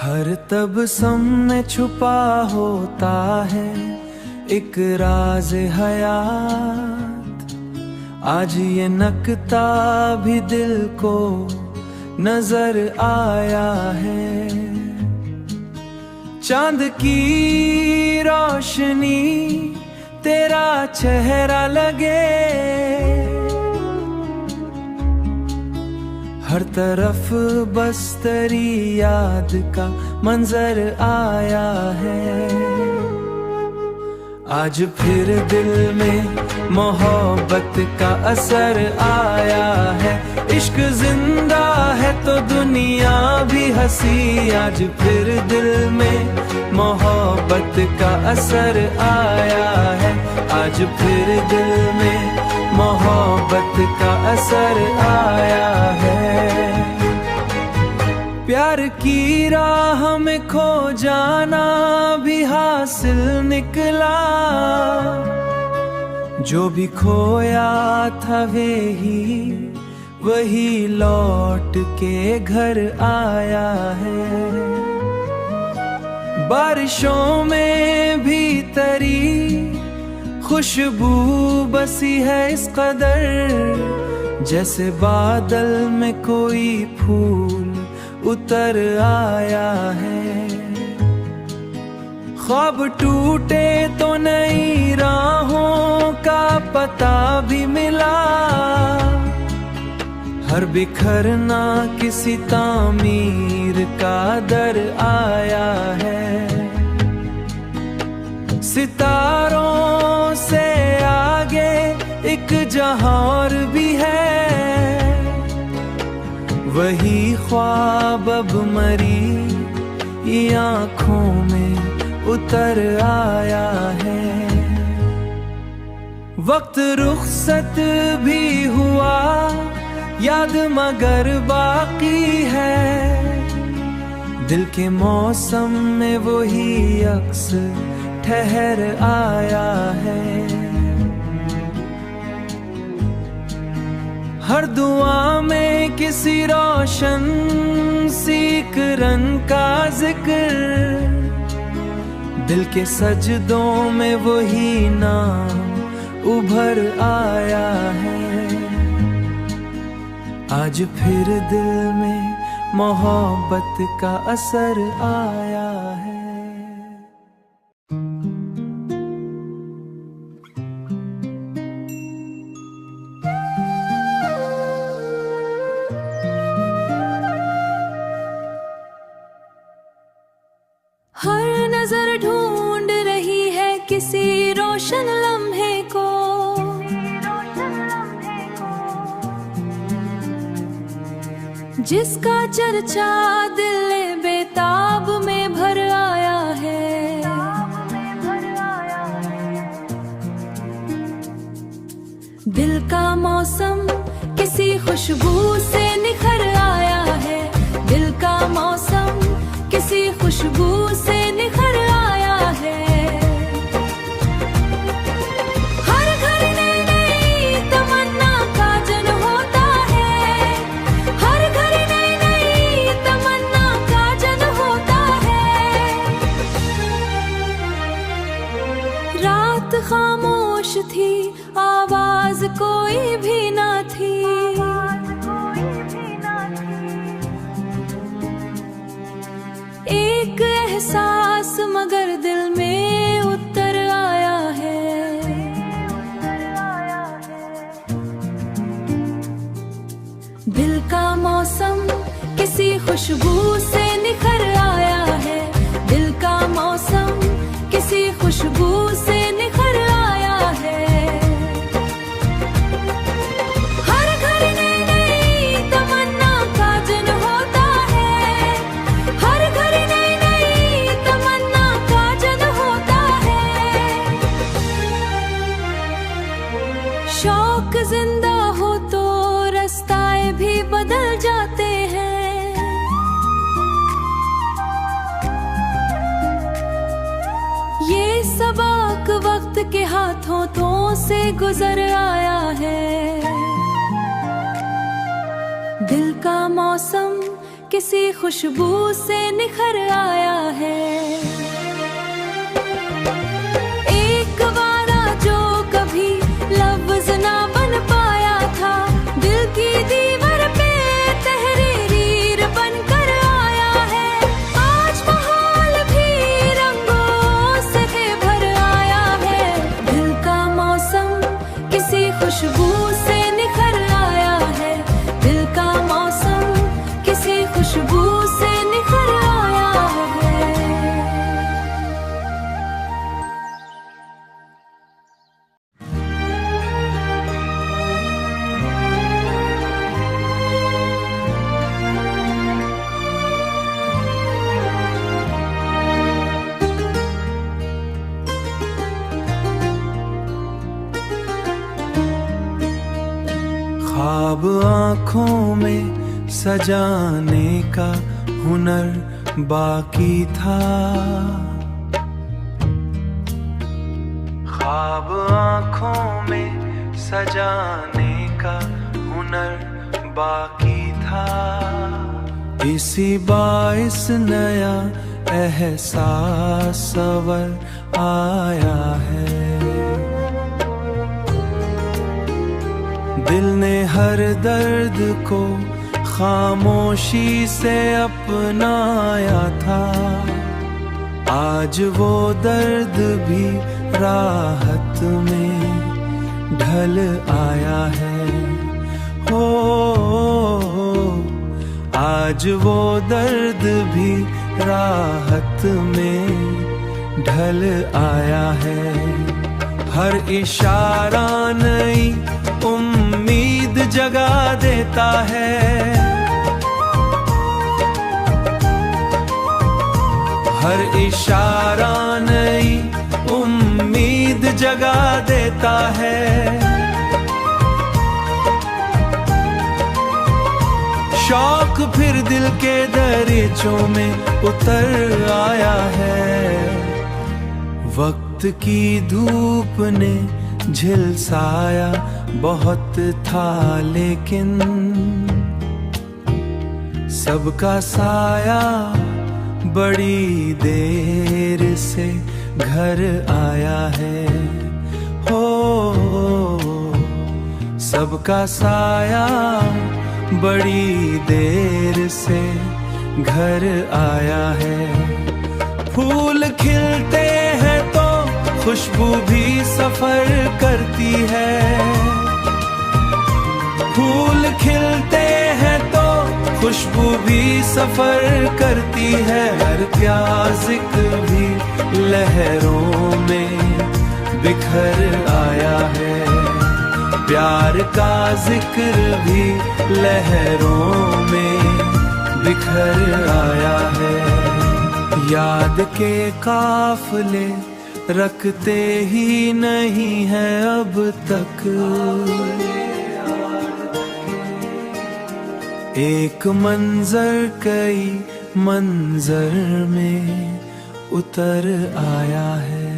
हर तबस्सुम में छुपा होता है एक राज हयात। आज ये नकता भी दिल को नजर आया है। चांद की रोशनी तेरा चेहरा लगे, हर तरफ बस तेरी याद का मंजर आया है। आज फिर दिल में मोहब्बत का असर आया है। इश्क जिंदा है तो दुनिया भी हंसी। आज फिर दिल में मोहब्बत का असर आया है। आज फिर दिल में मोहब्बत का असर आया है। प्यार की राह में खो जाना भी हासिल निकला। जो भी खोया था वही लौट के घर आया है। बारिशों में भी तेरी खुशबू बसी है इस कदर, जैसे बादल में कोई फूल उतर आया है। ख्वाब टूटे तो नई राहों का पता भी मिला। हर बिखरना किसी तामीर का दर आया है। सितारों से आगे एक जहां और भी है। वही ख्वाब अब मरी आंखों में उतर आया है। वक्त रुखसत भी हुआ याद मगर बाकी है। दिल के मौसम में वही अक्स ठहर आया है। हर दुआ में किसी रोशन सीक रंग का जिक्र। दिल के सजदों में वही नाम उभर आया है। आज फिर दिल में मोहब्बत का असर आया है। हर नजर ढूंढ रही है किसी रोशन लम्हे को। जिसका चर्चा दिल बेताब में भर आया है। दिल का मौसम किसी खुशबू से निखर आया है। दिल का मौसम किसी खुशबू से निखर आया है। हर घर नई नई तमन्ना का जन्म होता है। हर घर नई नई तमन्ना का जन्म होता है। रात खामोश थी, आवाज कोई भी ना थी। एक एहसास मगर दिल में उतर आया है। दिल का मौसम किसी खुशबू से निखर आया है। दिल का मौसम किसी खुशबू से निखर आया है। हर घर नई नई तमन्ना का जन्म होता है। हर घर नई नई तमन्ना का जन्म होता है। शौक जिंदा हो तो रास्ते भी बदल जाते हैं। ये सबक वक्त के हाथों से गुजर आया है। दिल का मौसम किसी खुशबू से निखर आया है। एक वारा जो कभी लफ्ज ना बन पाया था, दिल की दीवार पे तहरीर बनकर आया है। आज माहौल भी रंगों से भर आया है। दिल का मौसम किसी खुशबू से निखर आया है। दिल का मौसम किसी खुशबू से निखर आया है। ख्वाब आँखों में सजाने का हुनर बाकी था। ख्वाब आँखों में सजाने का हुनर बाकी था। इसी बाइस नया एहसास सवर आया है। दिल ने हर दर्द को खामोशी से अपनाया था। आज वो दर्द भी राहत में ढल आया है। हो आज वो दर्द भी राहत में ढल आया है। हर इशारा नई उम्मीद जगा देता है। हर इशारा नई उम्मीद जगा देता है। शौक फिर दिल के दरीचों में उतर आया है। वक्त की धूप ने झिलसाया बहुत था, लेकिन सबका साया बड़ी देर से घर आया है। हो सबका साया बड़ी देर से घर आया है। फूल खिलते हैं तो खुशबू भी सफर करती है। फूल खिलते हैं तो खुशबू भी सफर करती है। हर प्याजिक भी लहरों में बिखर आया है। प्यार का जिक्र भी लहरों में बिखर आया है। याद के काफले रखते ही नहीं है अब तक। एक मंजर कई मंजर में उतर आया है।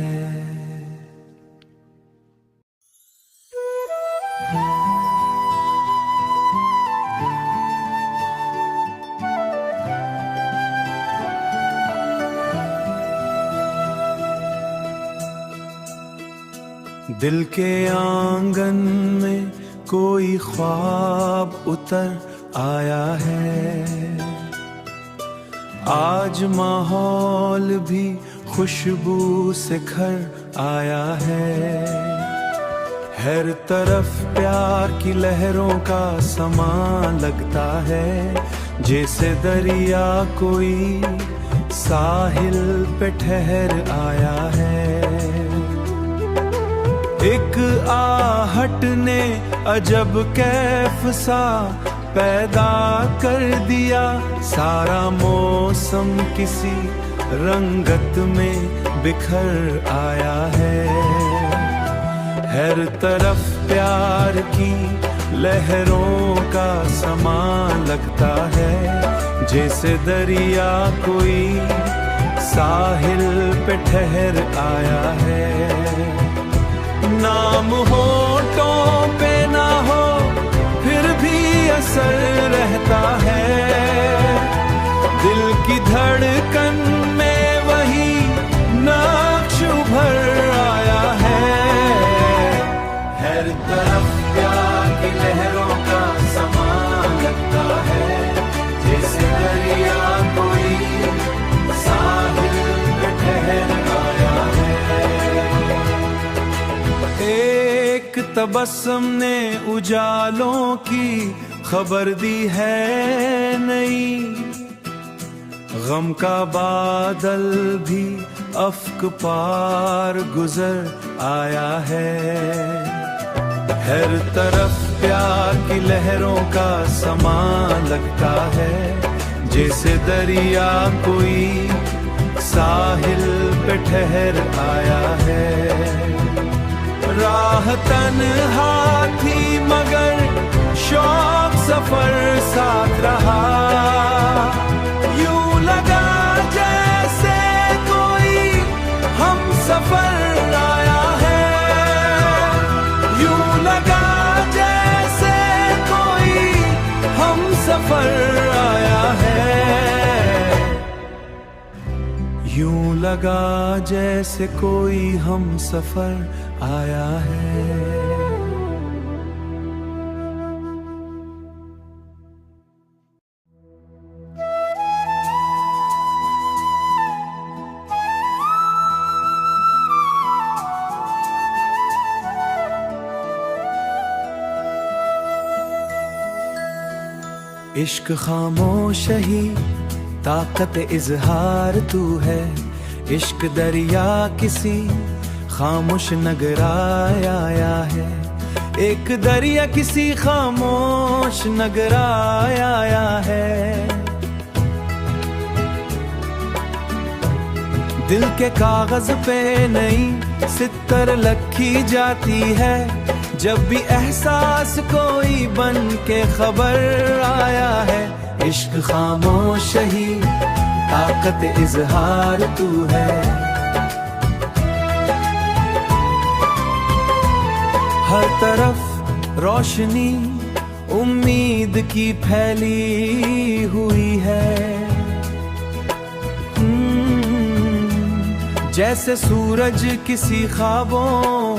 दिल के आंगन में कोई ख्वाब उतर आया है। आज माहौल भी खुशबू से खर आया है। हर तरफ प्यार की लहरों का समा लगता है। जैसे दरिया कोई साहिल पे ठहर आया है। एक आहट ने अजब कैफ सा पैदा कर दिया। सारा मौसम किसी रंगत में बिखर आया है। हर तरफ प्यार की लहरों का समा लगता है। जैसे दरिया कोई साहिल पे ठहर आया है। नाम होठों पे ना हो फिर भी असर रहता है। धड़कन में वही नक्श उभर आया है। हर तरफ प्यार की लहरों का समा लगता है, जैसे दरिया कोई साहिल पे ठहर आया है। एक तबस्सुम ने उजालों की खबर दी है नई, गम का बादल भी अफ्क पार गुजर आया है। हर तरफ प्यार की लहरों का समा लगता है, जैसे दरिया कोई साहिल पे ठहर आया है। राह तन्हा थी मगर शौक सफर साथ रहा, यूं लगा जैसे कोई हम सफर आया है। यूं लगा जैसे कोई हम सफर आया है। यूं लगा जैसे कोई हम सफर आया है। इश्क खामोश ही ताकत इजहार तू है, इश्क दरिया किसी खामोश नगर आया है। एक दरिया किसी खामोश नगर आया है। दिल के कागज पे नई सितर लखी जाती है, जब भी एहसास कोई बन के खबर आया है। इश्क खामोश ही ताकत इजहार तू है। हर तरफ रोशनी उम्मीद की फैली हुई है, जैसे सूरज किसी ख्वाबों,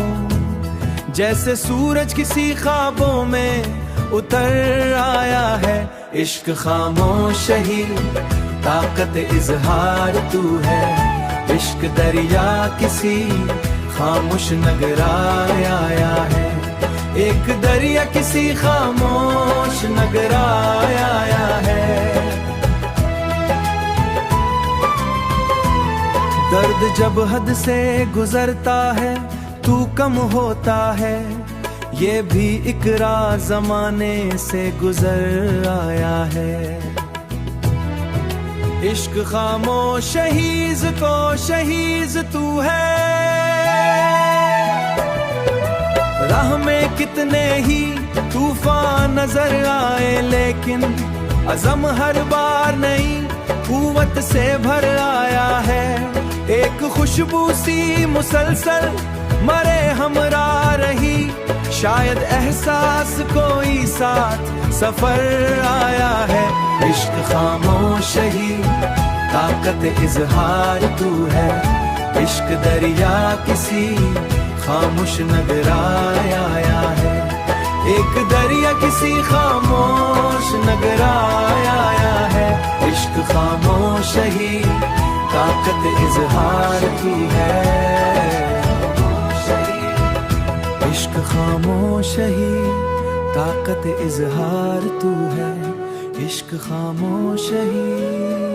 जैसे सूरज किसी ख्वाबों में उतर आया है। इश्क खामोश ही ताकत इजहार तू है, इश्क दरिया किसी खामोश नगर आया है। एक दरिया किसी खामोश नगर आया है। दर्द जब हद से गुजरता है तू कम होता है, ये भी इकरा जमाने से गुजर आया है। इश्क खामोश शहीज को शहीज तू है। राह में कितने ही तूफान नजर आए, लेकिन अज़म हर बार नई कुव्वत से भर आया है। एक खुशबू सी मुसलसल मरे हमरा रही, शायद एहसास कोई साथ सफर आया है। इश्क खामोश ही ताकत इजहार तू है, इश्क दरिया किसी खामोश नगर आया है। एक दरिया किसी खामोश नगर आया है। इश्क खामोश ही ताकत इजहार तू है। इश्क खामोश ही ताकत इजहार तू है, इश्क खामोश ही।